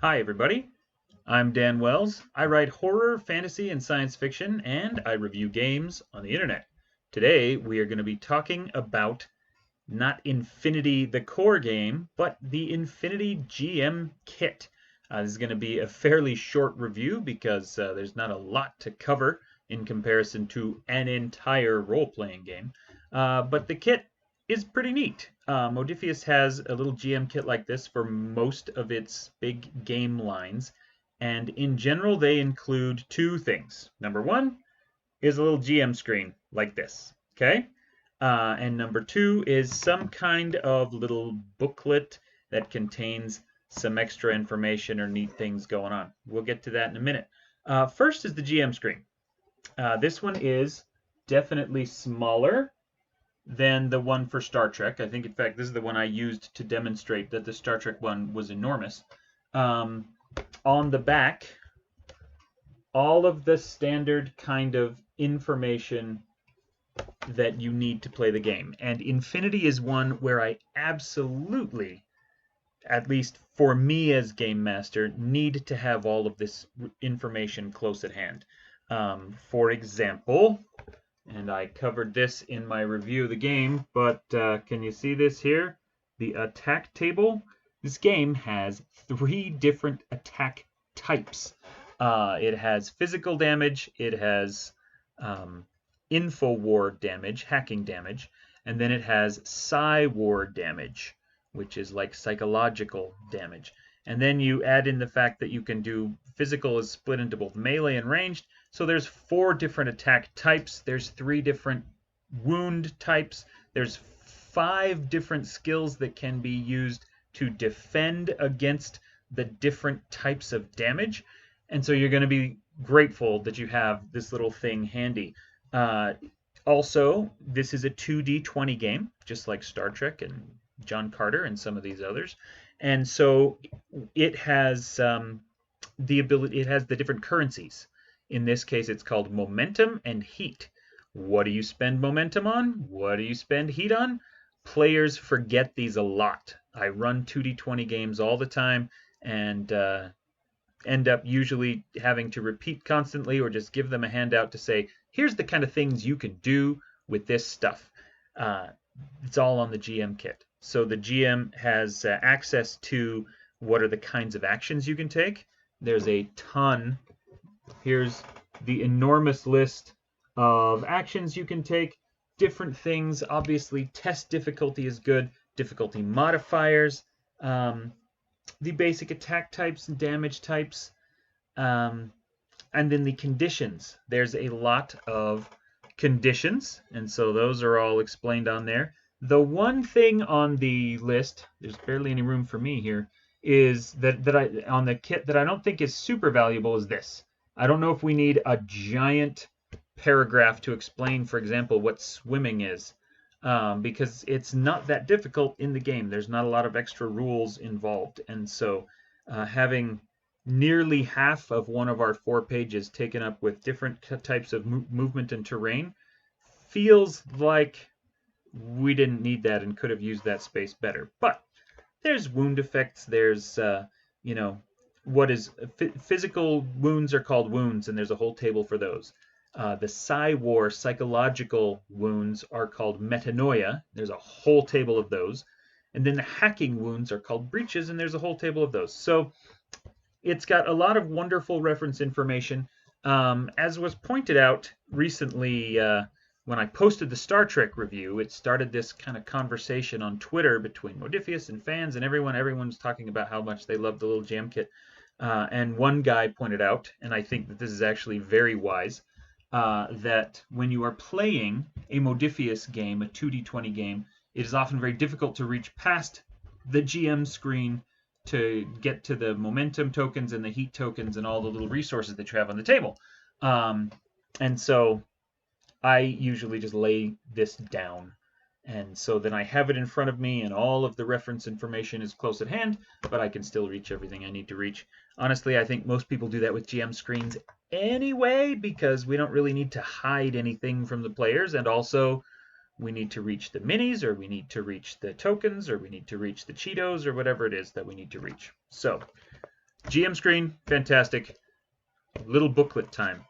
Hi, everybody. I'm Dan Wells. I write horror, fantasy, and science fiction, and I review games on the internet. Today, we are going to be talking about not Infinity, the core game, but the Infinity GM kit. This is going to be a fairly short review because there's not a lot to cover in comparison to an entire role-playing game. But the kit is pretty neat. Modiphius has a little GM kit like this for most of its big game lines, and in general, they include two things. Number one is a little GM screen like this, okay? And number two is some kind of little booklet that contains some extra information or neat things going on. We'll get to that in a minute. First is the GM screen. This one is definitely smaller than the one for Star Trek. I think, in fact, this is the one I used to demonstrate that the Star Trek one was enormous. On the back, all of the standard kind of information that you need to play the game. And Infinity is one where I absolutely, at least for me as game master, need to have all of this information close at hand. For example, and I covered this in my review of the game, but can you see this here? The attack table. This game has 3 different attack types. It has physical damage, it has info war damage, hacking damage, and then it has psi war damage, which is like psychological damage. And then you add in the fact that you can do physical is split into both melee and ranged. So there's 4 different attack types. There's 3 different wound types. There's 5 different skills that can be used to defend against the different types of damage. And so you're going to be grateful that you have this little thing handy. Also, this is a 2d20 game, just like Star Trek and John Carter and some of these others. And so it has it has the different currencies. In this case, it's called momentum and heat. What do you spend momentum on? What do you spend heat on? Players forget these a lot. I run 2d20 games all the time and end up usually having to repeat constantly or just give them a handout to say, here's the kind of things you can do with this stuff. It's all on the GM kit. So the GM has access to what are the kinds of actions you can take. There's a ton. Here's the enormous list of actions you can take. Different things. Obviously, test difficulty is good. Difficulty modifiers. The basic attack types and damage types. And then the conditions. There's a lot of conditions, and so those are all explained on there. The one thing on the list, there's barely any room for me here, is that I on the kit that I don't think is super valuable is this. I don't know if we need a giant paragraph to explain, for example, what swimming is, because it's not that difficult in the game. There's not a lot of extra rules involved, and so having nearly half of one of our 4 pages taken up with different types of movement and terrain feels like we didn't need that and could have used that space better. But there's wound effects. There's, what is physical wounds are called wounds, and there's a whole table for those. The psi-war psychological wounds are called metanoia. There's a whole table of those. And then the hacking wounds are called breaches, and there's a whole table of those. So it's got a lot of wonderful reference information. As was pointed out recently when I posted the Star Trek review, it started this kind of conversation on Twitter between Modiphius and fans and everyone. Everyone's talking about how much they love the little jam kit. And one guy pointed out, and I think that this is actually very wise, that when you are playing a Modiphius game, a 2d20 game, it is often very difficult to reach past the GM screen to get to the momentum tokens and the heat tokens and all the little resources that you have on the table. And so I usually just lay this down. And so then I have it in front of me and all of the reference information is close at hand, but I can still reach everything I need to reach. Honestly, I think most people do that with GM screens anyway, because we don't really need to hide anything from the players. And also, we need to reach the minis, or we need to reach the tokens, or we need to reach the Cheetos, or whatever it is that we need to reach. So GM screen, fantastic. Little booklet time.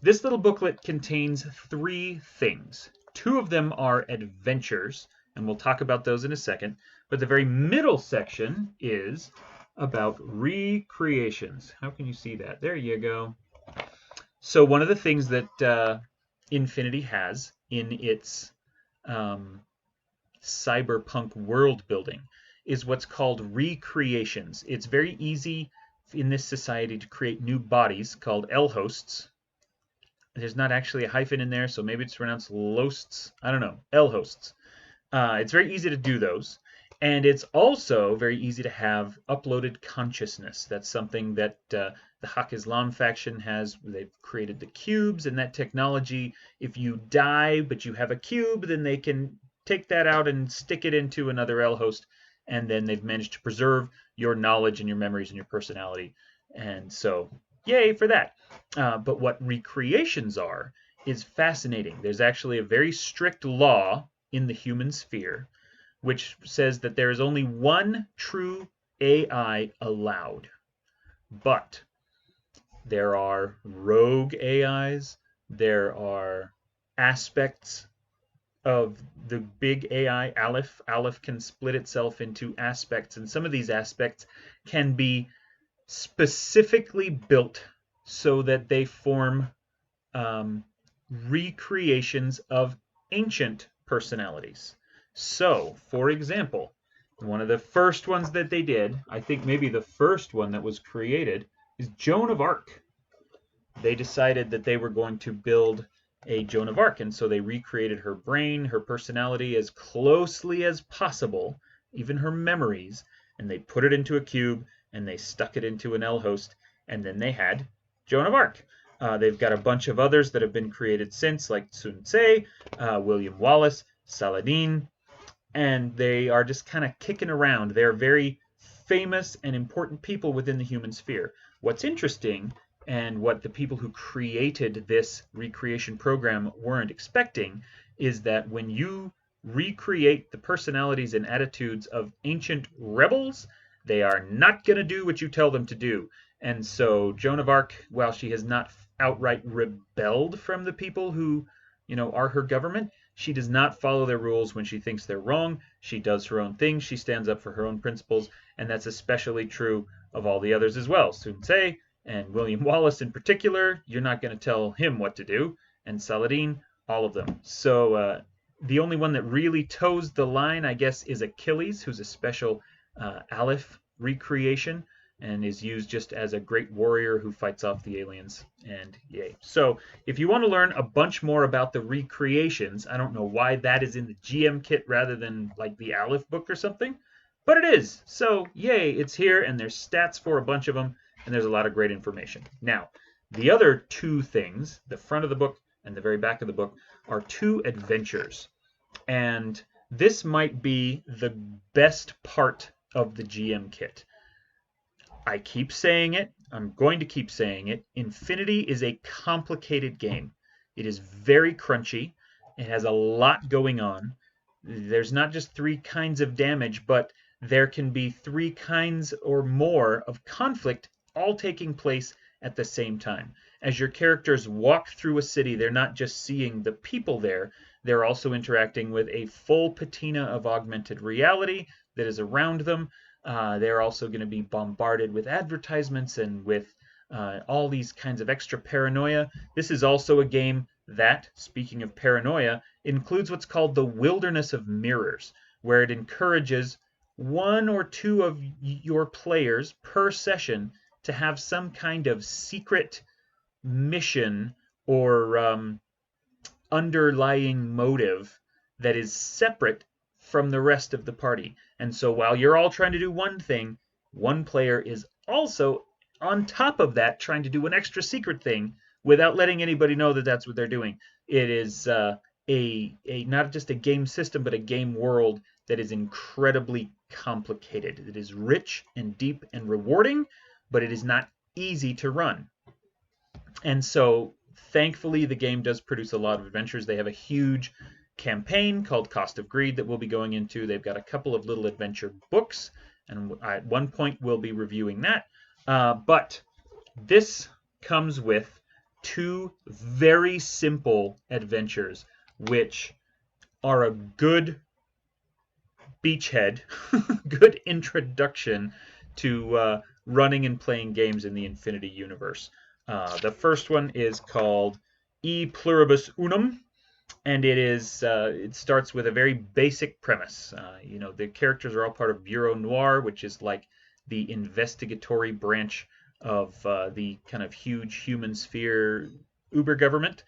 This little booklet contains 3 things. 2 of them are adventures, and we'll talk about those in a second. But the very middle section is about recreations. How can you see that? There you go. So one of the things that Infinity has in its cyberpunk world building is what's called recreations. It's very easy in this society to create new bodies called L-hosts. There's not actually a hyphen in there, so maybe it's pronounced losts. I don't know. L-hosts. It's very easy to do those. And it's also very easy to have uploaded consciousness. That's something that the Haq Islam faction has. They've created the cubes, and that technology, if you die but you have a cube, then they can take that out and stick it into another L-host, and then they've managed to preserve your knowledge and your memories and your personality. And so, yay for that. But what recreations are is fascinating. There's actually a very strict law in the human sphere which says that there is only one true AI allowed. But there are rogue AIs, there are aspects of the big AI, Aleph. Aleph can split itself into aspects, and some of these aspects can be specifically built so that they form recreations of ancient personalities. So, for example, one of the first ones that they did, I think maybe the first one that was created, is Joan of Arc. They decided that they were going to build a Joan of Arc, and so they recreated her brain, her personality as closely as possible, even her memories, and they put it into a cube, and they stuck it into an L-host, and then they had Joan of Arc. They've got a bunch of others that have been created since, like Sun Tse, William Wallace, Saladin, and they are just kind of kicking around. They're very famous and important people within the human sphere. What's interesting, and what the people who created this recreation program weren't expecting, is that when you recreate the personalities and attitudes of ancient rebels, they are not going to do what you tell them to do. And so Joan of Arc, while she has not outright rebelled from the people who, are her government, she does not follow their rules when she thinks they're wrong. She does her own thing. She stands up for her own principles, and that's especially true of all the others as well. Sun Tse and William Wallace in particular, you're not going to tell him what to do, and Saladin, all of them. So the only one that really toes the line, I guess, is Achilles, who's a special Aleph recreation, and is used just as a great warrior who fights off the aliens, and yay. So if you want to learn a bunch more about the recreations, I don't know why that is in the GM kit rather than like the Aleph book or something, but it is. So yay, it's here, and there's stats for a bunch of them, and there's a lot of great information. Now, the other 2 things, the front of the book and the very back of the book, are 2 adventures. And this might be the best part of the GM kit. I keep saying it. I'm going to keep saying it. Infinity is a complicated game. It is very crunchy. It has a lot going on. There's not just 3 kinds of damage, but there can be 3 kinds or more of conflict all taking place at the same time. As your characters walk through a city, they're not just seeing the people there, they're also interacting with a full patina of augmented reality that is around them. They're also going to be bombarded with advertisements and with all these kinds of extra paranoia. This is also a game that, speaking of paranoia, includes what's called the wilderness of mirrors, where it encourages 1 or 2 of your players per session to have some kind of secret mission or underlying motive that is separate from the rest of the party. And so while you're all trying to do one thing, one player is also on top of that trying to do an extra secret thing without letting anybody know that that's what they're doing. It is a not just a game system, but a game world that is incredibly complicated. It is rich and deep and rewarding, but it is not easy to run. And so thankfully the game does produce a lot of adventures. They have a huge campaign called Cost of Greed that we'll be going into. They've got a couple of little adventure books, and at one point we'll be reviewing that. But this comes with two very simple adventures, which are a good beachhead, good introduction to running and playing games in the Infinity universe. The first one is called E Pluribus Unum, and it starts with a very basic premise. The characters are all part of Bureau Noir, which is like the investigatory branch of the kind of huge human sphere uber government,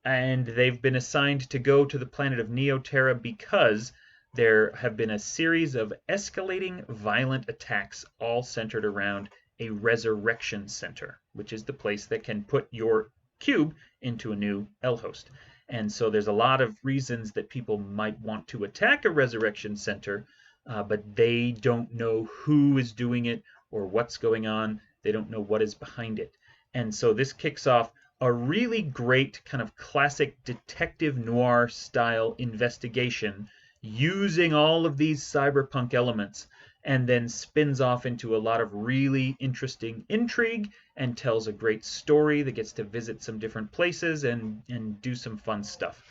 and they've been assigned to go to the planet of Neoterra because there have been a series of escalating violent attacks all centered around a resurrection center, which is the place that can put your cube into a new L host. And so there's a lot of reasons that people might want to attack a resurrection center, but they don't know who is doing it or what's going on. They don't know what is behind it. And so this kicks off a really great kind of classic detective noir style investigation using all of these cyberpunk elements, and then spins off into a lot of really interesting intrigue and tells a great story that gets to visit some different places and do some fun stuff.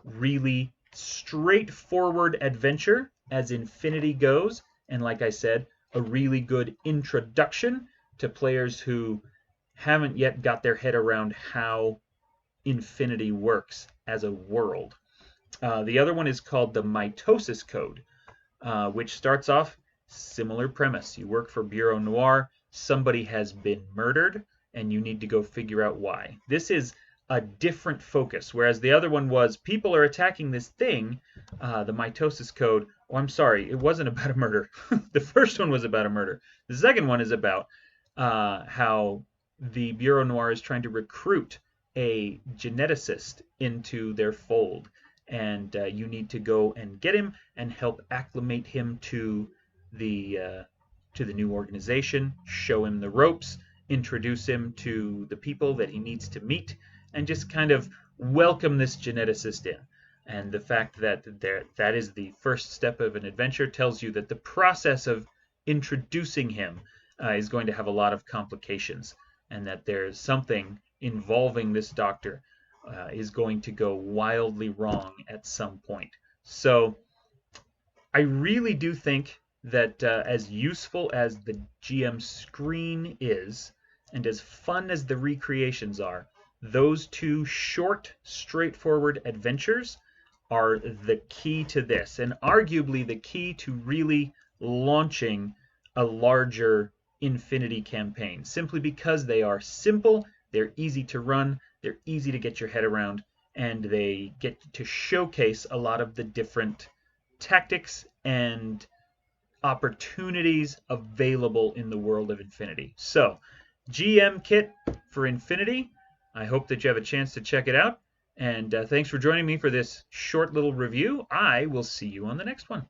Really straightforward adventure as Infinity goes, and like I said, a really good introduction to players who haven't yet got their head around how Infinity works as a world. The other one is called the Mitosis Code, which starts off similar premise. You work for Bureau Noir, somebody has been murdered, and you need to go figure out why. This is a different focus, whereas the other one was people are attacking this thing, the Mitosis Code. Oh, I'm sorry, it wasn't about a murder. The first one was about a murder. The second one is about how the Bureau Noir is trying to recruit a geneticist into their fold, and you need to go and get him and help acclimate him to the new organization, show him the ropes, introduce him to the people that he needs to meet, and just kind of welcome this geneticist in. And the fact that that is the first step of an adventure tells you that the process of introducing him is going to have a lot of complications, and that there's something involving this doctor is going to go wildly wrong at some point. So I really do think that as useful as the GM screen is, and as fun as the recreations are, those two short, straightforward adventures are the key to this, and arguably the key to really launching a larger Infinity campaign, simply because they are simple, they're easy to run, they're easy to get your head around, and they get to showcase a lot of the different tactics and opportunities available in the world of Infinity. So, GM Kit for Infinity. I hope that you have a chance to check it out. And thanks for joining me for this short little review. I will see you on the next one.